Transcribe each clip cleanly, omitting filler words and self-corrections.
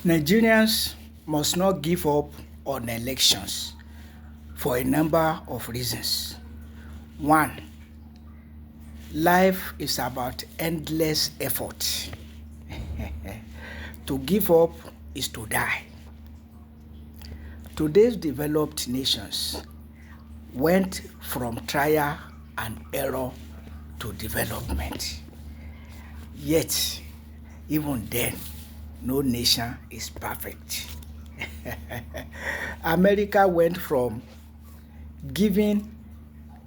Nigerians must not give up on elections for a number of reasons. One, life is about endless effort. To give up is to die. Today's developed nations went from trial and error to development. Yet, even then, no nation is perfect. America went from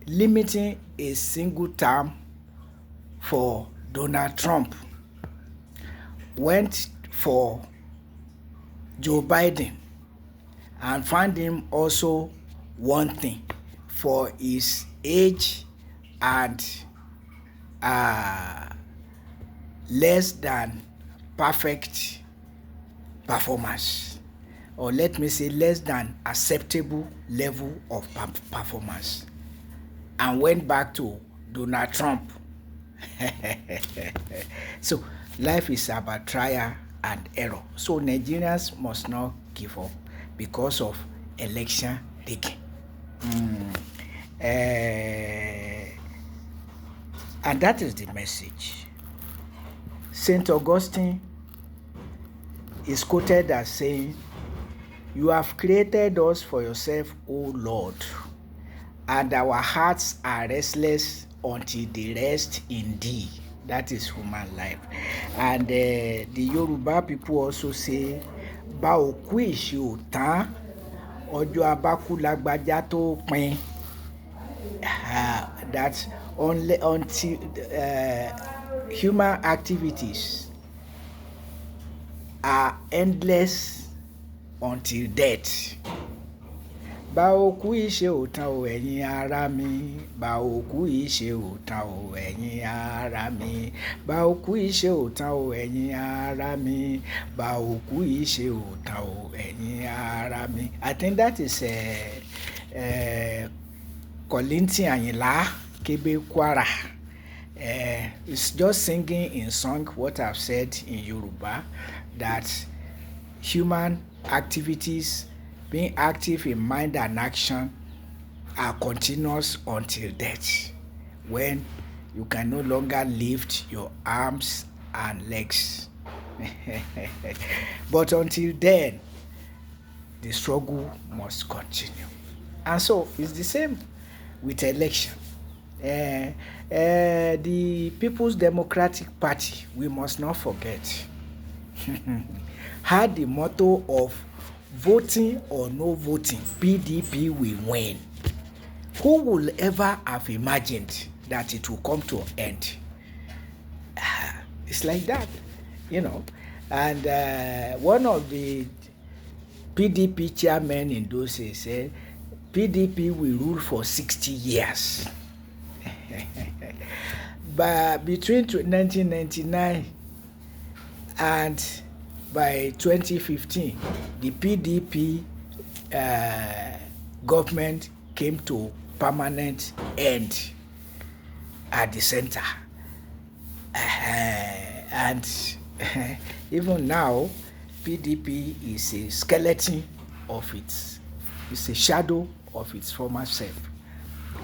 limiting a single term for Donald Trump, went for Joe Biden, and found him also wanting for his age and less than perfect performance, or let me say less than acceptable level of performance, and went back to Donald Trump. So life is about trial and error. So Nigerians must not give up because of election rigging. And that is the message. St. Augustine is quoted as saying, "You have created us for yourself, O Lord, and our hearts are restless until they rest in thee." That is human life. And the Yoruba people also say, "Bá òkú ìṣe ò tán, ọjọ́ abákú lágbájá tó pin." That only until human activities are endless until death. Bá òkú ìṣe ò tán o ẹ̀yin ará mi, bá òkú ìṣe ò tán o ẹ̀yin ará mi, bá òkú ìṣe ò tán o ẹ̀yin ará mi, bá òkú ìṣe ò tán o ẹ̀yin ará mi. I think that is Kollington Ayinla Kebe Kwara. It's just singing in song what I've said in Yoruba, that human activities, being active in mind and action, are continuous until death, when you can no longer lift your arms and legs. But until then, the struggle must continue. And so it's the same with election. The People's Democratic Party, we must not forget, had the motto of voting or no voting, PDP will win. Who will ever have imagined that it will come to an end? It's like that, you know. And one of the PDP chairmen in those days said, PDP will rule for 60 years. But between 1999 and by 2015, the PDP government came to permanent end at the center. And even now, PDP is a skeleton of it's a shadow of its former self.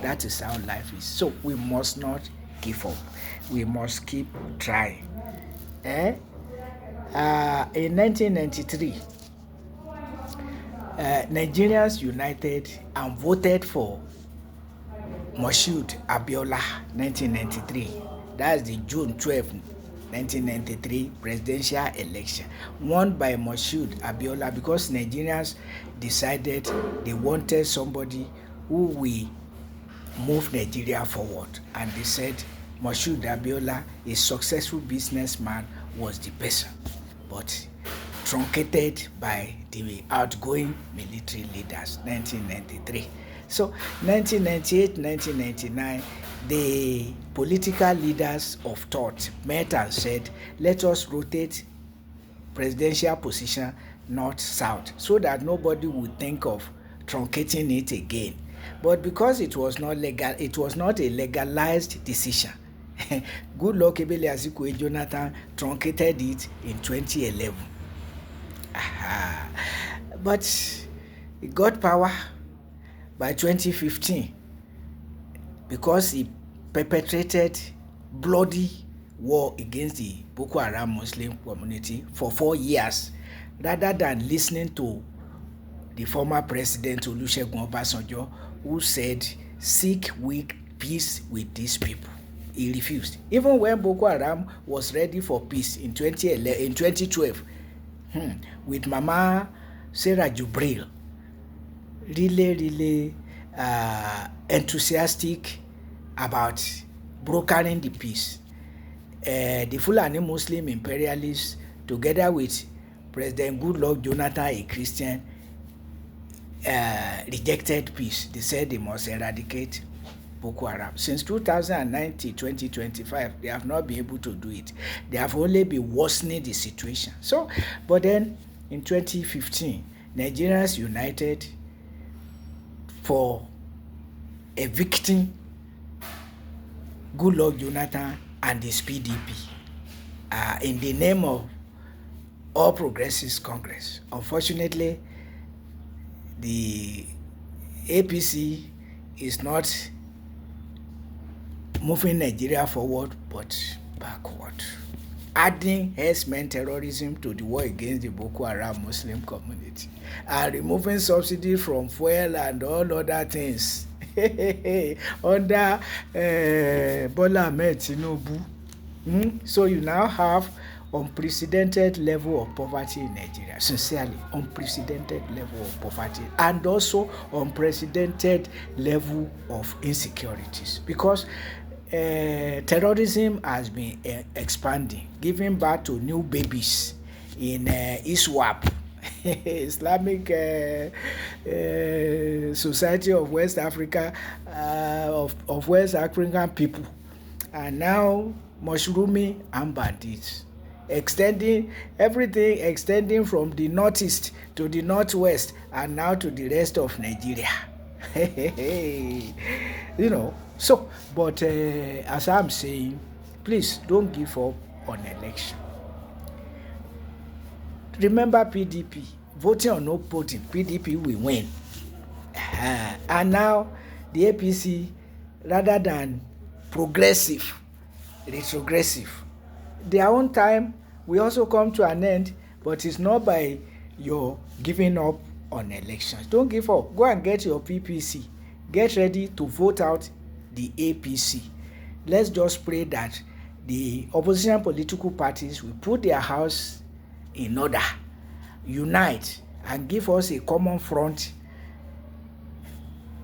That is how life is. So we must not give up. We must keep trying. In 1993, Nigerians united and voted for Moshood Abiola, 1993. That's the June 12, 1993 presidential election, won by Moshood Abiola, because Nigerians decided they wanted somebody who will move Nigeria forward, and they said Moshood Abiola, a successful businessman, was the person, but truncated by the outgoing military leaders. 1993. So 1998, 1999, the political leaders of thought met and said, let us rotate presidential position north-south, so that nobody would think of truncating it again. But because it was not legal, it was not a legalized decision. Good luck, Ebele Azikiwe Jonathan truncated it in 2011. But he got power by 2015 because he perpetrated bloody war against the Boko Haram Muslim community for 4 years, rather than listening to the former president Olusegun Obasanjo, who said, seek peace with these people. He refused. Even when Boko Haram was ready for peace in 2012, with Mama Sarah Jubril, really enthusiastic about brokering the peace. The Fulani Muslim imperialists, together with President Goodluck Jonathan, a Christian, rejected peace. They said they must eradicate Boko Haram. Since 2009 to 2025, they have not been able to do it. They have only been worsening the situation. So, but then in 2015, Nigerians united for evicting Goodluck Jonathan and his PDP in the name of All Progressives Congress. Unfortunately, the APC is not moving Nigeria forward but backward, adding herdsmen terrorism to the war against the Boko Haram Muslim community, and removing subsidies from fuel and all other things under Bola Ahmed Tinubu. So you now have unprecedented level of poverty in Nigeria, sincerely unprecedented level of poverty, and also unprecedented level of insecurities, because terrorism has been expanding, giving birth to new babies in ISWAP, Islamic Society of West Africa, of West African people, and now mushrooming and bandits, extending from the northeast to the northwest and now to the rest of Nigeria. So, but as I'm saying, please don't give up on election. Remember PDP, voting or no voting, PDP will win. And now the APC, rather than progressive, retrogressive. Their own time will also come to an end, but it's not by your giving up on elections. Don't give up. Go and get your PPC. Get ready to vote out the APC. Let's just pray that the opposition political parties will put their house in order, unite, and give us a common front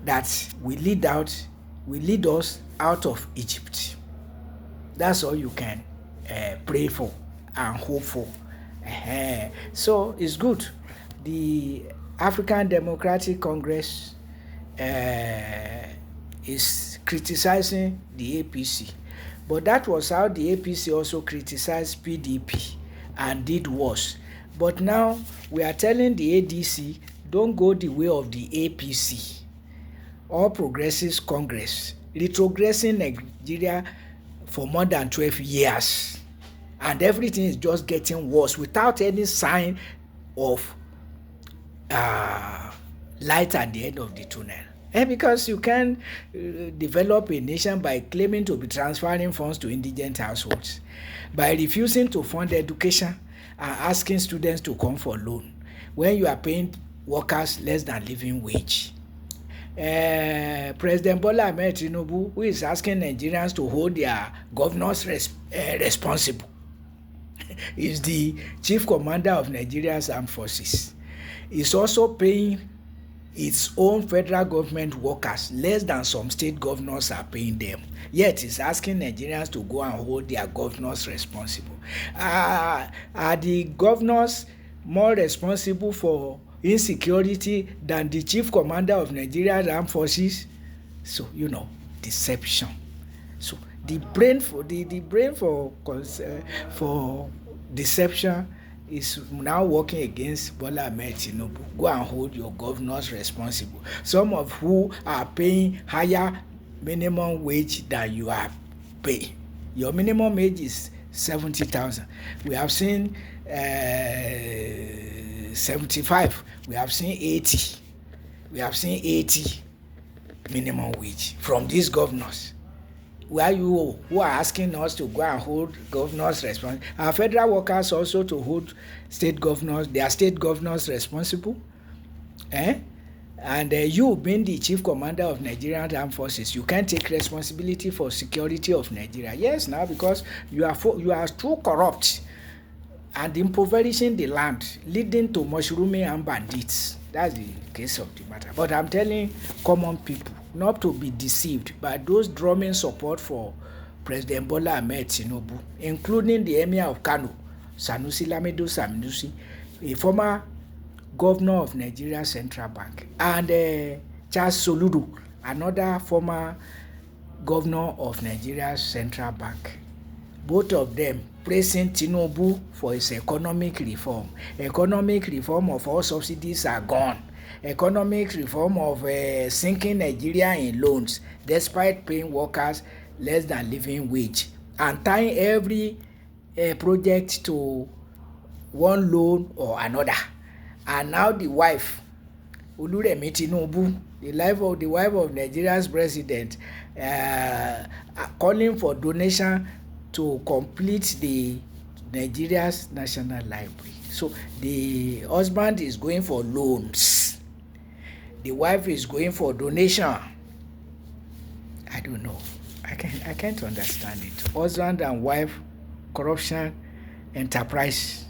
that will lead us out of Egypt. That's all you can pray for and hope for. So it's good. The African Democratic Congress is criticizing the APC, but that was how the APC also criticized PDP and did worse. But now we are telling the ADC, don't go the way of the APC, All Progressives Congress, retrogressing Nigeria for more than 12 years, and everything is just getting worse without any sign of light at the end of the tunnel. Because you can develop a nation by claiming to be transferring funds to indigent households, by refusing to fund education and asking students to come for loan when you are paying workers less than living wage. President Bola Ahmed Tinubu, who is asking Nigerians to hold their governors responsible, is the chief commander of Nigeria's armed forces. Is also paying its own federal government workers less than some state governors are paying them. Yet is asking Nigerians to go and hold their governors responsible. Are the governors more responsible for insecurity than the chief commander of Nigeria's armed forces? So deception. So the brain for deception is now working against Bola Ahmed Tinubu. Go and hold your governors responsible, some of who are paying higher minimum wage than you are paying. Your minimum wage is 70,000. We have seen 75. We have seen 80. We have seen 80 minimum wage from these governors. Why you who are asking us to go and hold governors responsible? Our federal workers also to hold their state governors responsible? And you being the chief commander of Nigerian armed forces, you can't take responsibility for security of Nigeria. Yes, now because you are too corrupt and impoverishing the land, leading to mushrooming and bandits. That's the case of the matter. But I'm telling common people not to be deceived by those drumming support for President Bola Ahmed Tinubu, including the Emir of Kano, Sanusi Lamido Sanusi, a former governor of Nigeria Central Bank, and Charles Soludo, another former governor of Nigeria Central Bank. Both of them praising Tinubu for his economic reform. Economic reform of all subsidies are gone. Economic reform of sinking Nigeria in loans despite paying workers less than living wage and tying every project to one loan or another. And now the wife, Oluremi Tinubu, the wife of Nigeria's president, calling for donation to complete the Nigeria's National Library. So the husband is going for loans. The wife is going for donation. I don't know. I can't understand it. Husband and wife, corruption, enterprise.